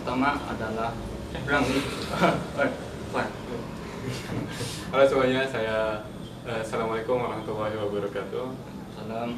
pertama adalah bilang nih. Halo semuanya, Assalamualaikum warahmatullahi wabarakatuh. Salam.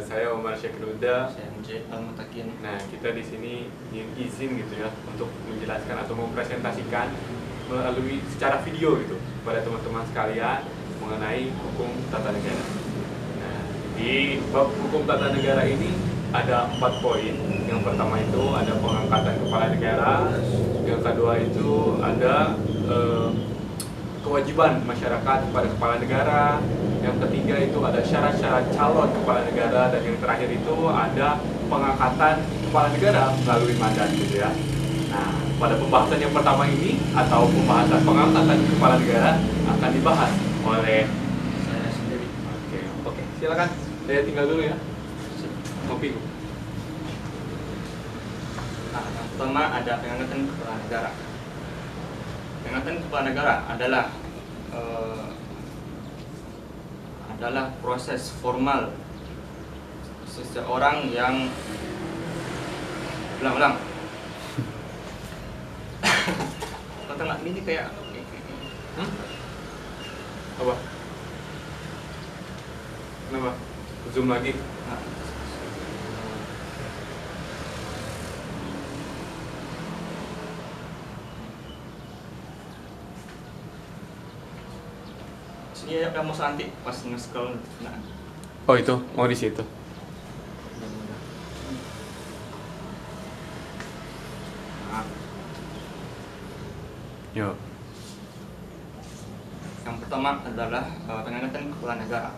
Saya Omar Syakirudda. Saya Mujahid Al-Mutakin. Nah, kita di sini izin gitu ya untuk menjelaskan atau mempresentasikan melalui secara video gitu pada teman-teman sekalian mengenai hukum tata negara. Nah, di bab hukum tata negara ini ada 4 poin. Yang pertama itu ada pengangkatan kepala negara. Yang kedua itu ada kewajiban masyarakat kepada kepala negara. Yang ketiga itu ada syarat-syarat calon kepala negara, dan yang terakhir itu ada pengangkatan kepala negara melalui mandat gitu ya. Nah, pada pembahasan yang pertama ini atau pembahasan pengangkatan kepala negara akan dibahas oleh Saya sendiri. Oke, silakan. Saya tinggal dulu ya. Kopi. Nah, yang pertama ada pengangkatan kepala negara. Pengangkatan kepala negara adalah proses formal seseorang yang ulang-ulang. Tengah ini kayak Apa? Kenapa? Zoom lagi. nah, sini ya kamu nanti pas nge-scroll. Nah, Oh, itu mau di situ. nah, Yo. yang pertama adalah pengangkatan kepala negara.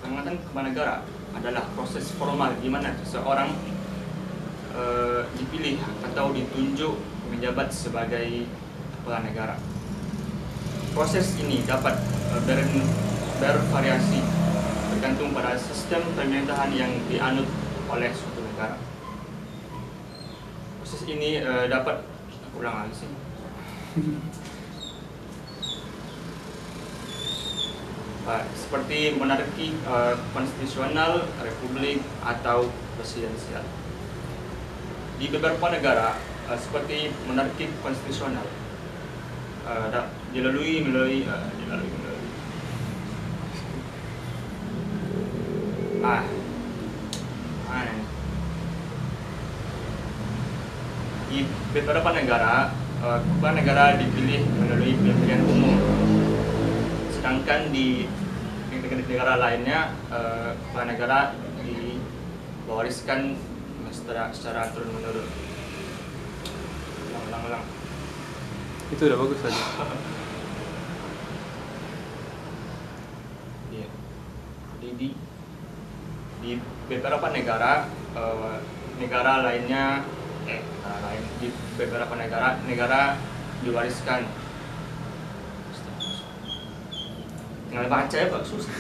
Pengangkatan kepala negara adalah proses formal di mana seseorang dipilih atau ditunjuk menjabat sebagai kepala negara. Proses ini dapat bervariasi bergantung pada sistem pemerintahan yang dianut oleh suatu negara. Proses ini dapat ulang lagi sih. Seperti monarki konstitusional, republik, atau presidensial. Di beberapa negara seperti monarki konstitusional dilalui di beberapa negara kepala negara dipilih melalui pemilihan umum, sedangkan di negara lainnya kepala negara diwariskan secara turun menurun. Ulang. Itu udah bagus aja. Iya. Di beberapa negara di beberapa negara diwariskan. Tinggal baca ya Pak, susah.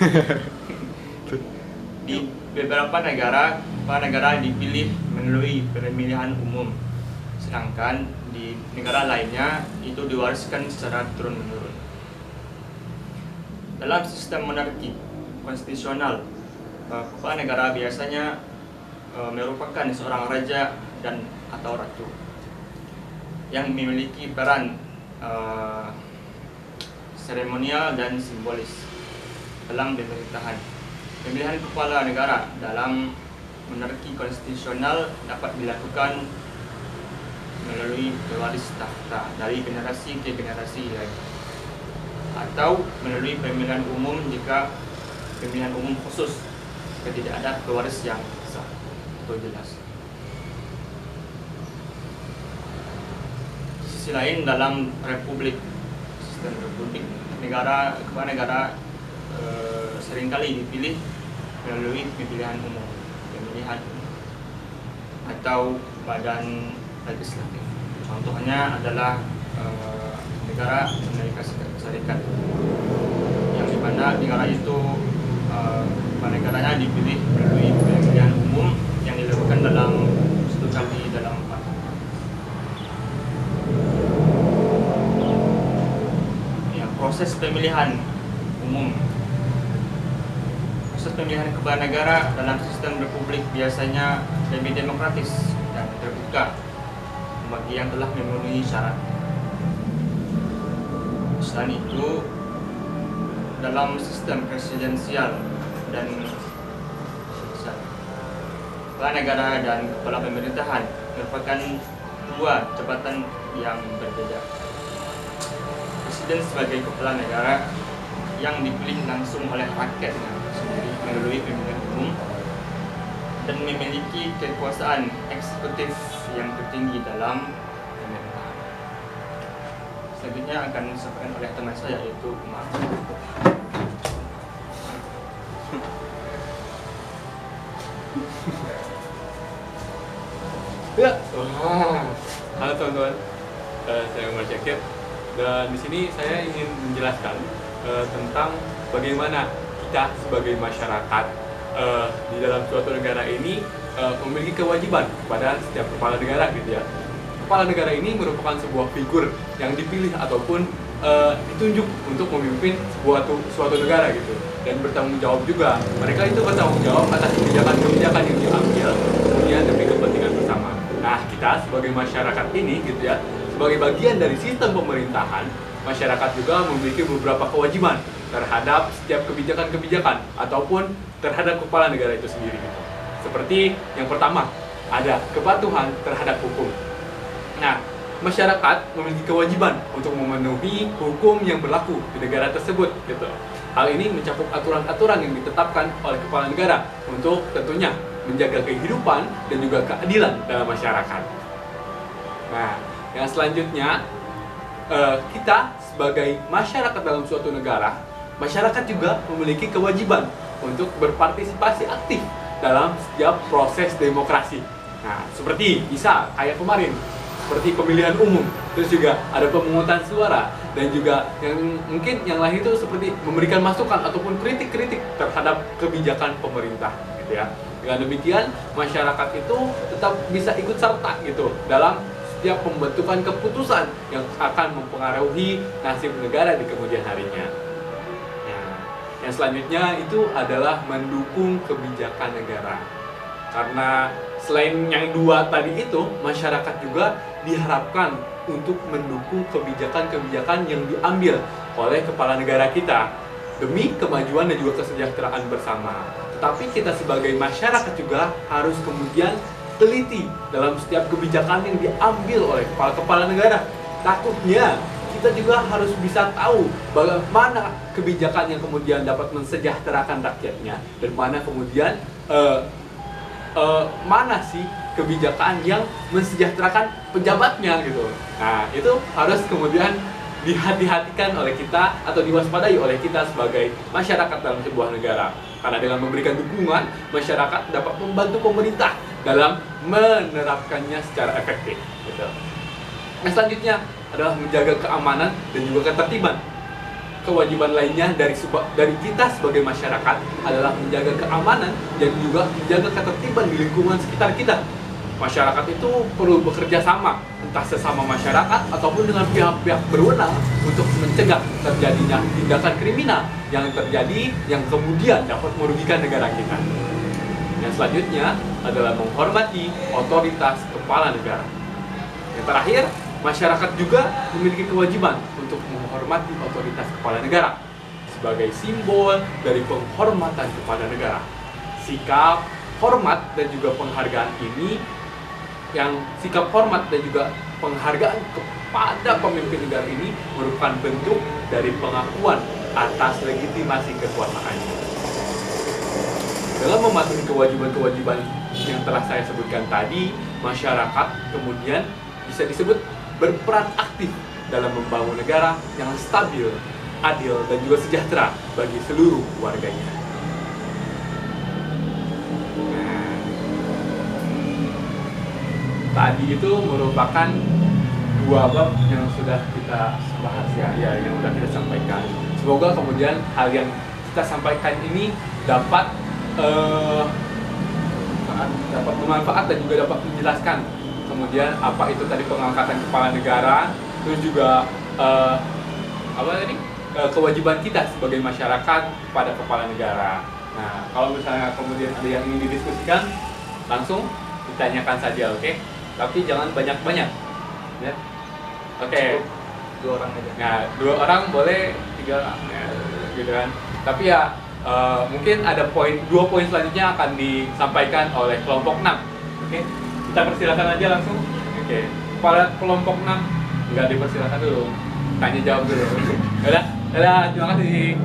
Di beberapa negara kepala negara dipilih melalui pemilihan umum, sedangkan di negara lainnya itu diwariskan secara turun menurun. Dalam sistem monarki konstitusional, kepala negara biasanya merupakan seorang raja dan atau ratu yang memiliki peran seremonial dan simbolis dalam pemerintahan. Pemilihan kepala negara dalam monarki konstitusional dapat dilakukan melalui pewaris tahta dari generasi ke generasi lagi, atau melalui pemilihan umum jika pemilihan umum khusus jika tidak ada pewaris yang sah. Itu jelas. Sisi lain, dalam sistem republik, kepala negara seringkali dipilih melalui pemilihan umum, atau badan legislatif. Contohnya adalah negara Amerika Serikat, yang dimana negara itu kepala negaranya dipilih melalui pemilihan umum yang dilakukan dalam 1 kali dalam 4 tahun. Ya, proses pemilihan umum. Proses pemilihan kepala negara dalam sistem republik biasanya lebih demokratis dan terbuka bagi yang telah memenuhi syarat. Selain itu, dalam sistem presidensial dan kepala negara dan kepala pemerintahan merupakan dua jabatan yang berbeda. Presiden sebagai kepala negara yang dipilih langsung oleh rakyatnya sendiri melalui pemilihan umum dan memiliki kekuasaan eksekutif yang tertinggi dalam pemerintahan. Selanjutnya akan disampaikan oleh teman saya, yaitu Umar. Ya, halo teman-teman, saya Umar Syakir dan di sini saya ingin menjelaskan tentang bagaimana kita sebagai masyarakat di dalam suatu negara ini memiliki kewajiban pada setiap kepala negara gitu ya. Kepala negara ini merupakan sebuah figur yang dipilih ataupun ditunjuk untuk memimpin suatu negara gitu, dan bertanggung jawab juga. Mereka itu bertanggung jawab atas kebijakan-kebijakan yang diambil kemudian demi kepentingan bersama. Nah, kita sebagai masyarakat ini gitu ya, sebagai bagian dari sistem pemerintahan, masyarakat juga memiliki beberapa kewajiban terhadap setiap kebijakan-kebijakan ataupun terhadap kepala negara itu sendiri gitu. Seperti yang pertama, ada kepatuhan terhadap hukum. Nah, masyarakat memiliki kewajiban untuk memenuhi hukum yang berlaku di negara tersebut gitu. Hal ini mencakup aturan-aturan yang ditetapkan oleh kepala negara untuk tentunya menjaga kehidupan dan juga keadilan dalam masyarakat. Nah, yang selanjutnya, kita sebagai masyarakat dalam suatu negara, masyarakat juga memiliki kewajiban untuk berpartisipasi aktif dalam setiap proses demokrasi. Nah, seperti bisa kayak kemarin, seperti pemilihan umum, terus juga ada pemungutan suara, dan juga yang mungkin yang lain itu seperti memberikan masukan ataupun kritik-kritik terhadap kebijakan pemerintah gitu ya. Dengan demikian, masyarakat itu tetap bisa ikut serta gitu dalam setiap pembentukan keputusan yang akan mempengaruhi nasib negara di kemudian harinya. Nah, yang selanjutnya itu adalah mendukung kebijakan negara. Karena selain yang dua tadi itu, masyarakat juga diharapkan untuk mendukung kebijakan-kebijakan yang diambil oleh kepala negara kita demi kemajuan dan juga kesejahteraan bersama. Tetapi kita sebagai masyarakat juga harus kemudian teliti dalam setiap kebijakan yang diambil oleh kepala negara. Takutnya kita juga harus bisa tahu bagaimana kebijakan yang kemudian dapat mensejahterakan rakyatnya dan mana kemudian mana sih kebijakan yang mensejahterakan pejabatnya gitu. Nah, itu harus kemudian dihati-hatikan oleh kita atau diwaspadai oleh kita sebagai masyarakat dalam sebuah negara. Karena dengan memberikan dukungan, masyarakat dapat membantu pemerintah dalam menerapkannya secara efektif gitu. Nah, selanjutnya adalah menjaga keamanan dan juga ketertiban. Kewajiban lainnya dari kita sebagai masyarakat adalah menjaga keamanan dan juga menjaga ketertiban di lingkungan sekitar kita. Masyarakat itu perlu bekerja sama, entah sesama masyarakat ataupun dengan pihak-pihak berwenang untuk mencegah terjadinya tindakan kriminal yang terjadi yang kemudian dapat merugikan negara kita. Yang selanjutnya adalah menghormati otoritas kepala negara. Yang terakhir, masyarakat juga memiliki kewajiban untuk menghormati otoritas kepala negara sebagai simbol dari penghormatan kepada negara. Sikap hormat dan juga penghargaan ini, yang sikap hormat dan juga penghargaan kepada pemimpin negara ini merupakan bentuk dari pengakuan atas legitimasi kekuasaannya. Dalam mematuhi kewajiban-kewajiban yang telah saya sebutkan tadi, masyarakat kemudian bisa disebut berperan aktif dalam membangun negara yang stabil, adil, dan juga sejahtera bagi seluruh warganya. Tadi itu merupakan dua bab yang sudah kita bahas ya, yang sudah kita sampaikan. Semoga kemudian hal yang kita sampaikan ini dapat bermanfaat dan juga dapat menjelaskan kemudian apa itu tadi pengangkatan kepala negara, terus juga kewajiban kita sebagai masyarakat kepada kepala negara. Nah, kalau misalnya kemudian ada yang ingin didiskusikan, langsung ditanyakan saja, oke? Tapi jangan banyak-banyak, ya. Oke. Dua orang aja. Nah, 2 orang boleh, 3 orang, ya, gitu kan. Tapi ya mungkin ada 2 poin selanjutnya akan disampaikan oleh kelompok 6. Oke, kita persilakan aja langsung. Oke, pada kelompok 6 nggak dipersilakan dulu, tanya jawab dulu. Udah, terima kasih.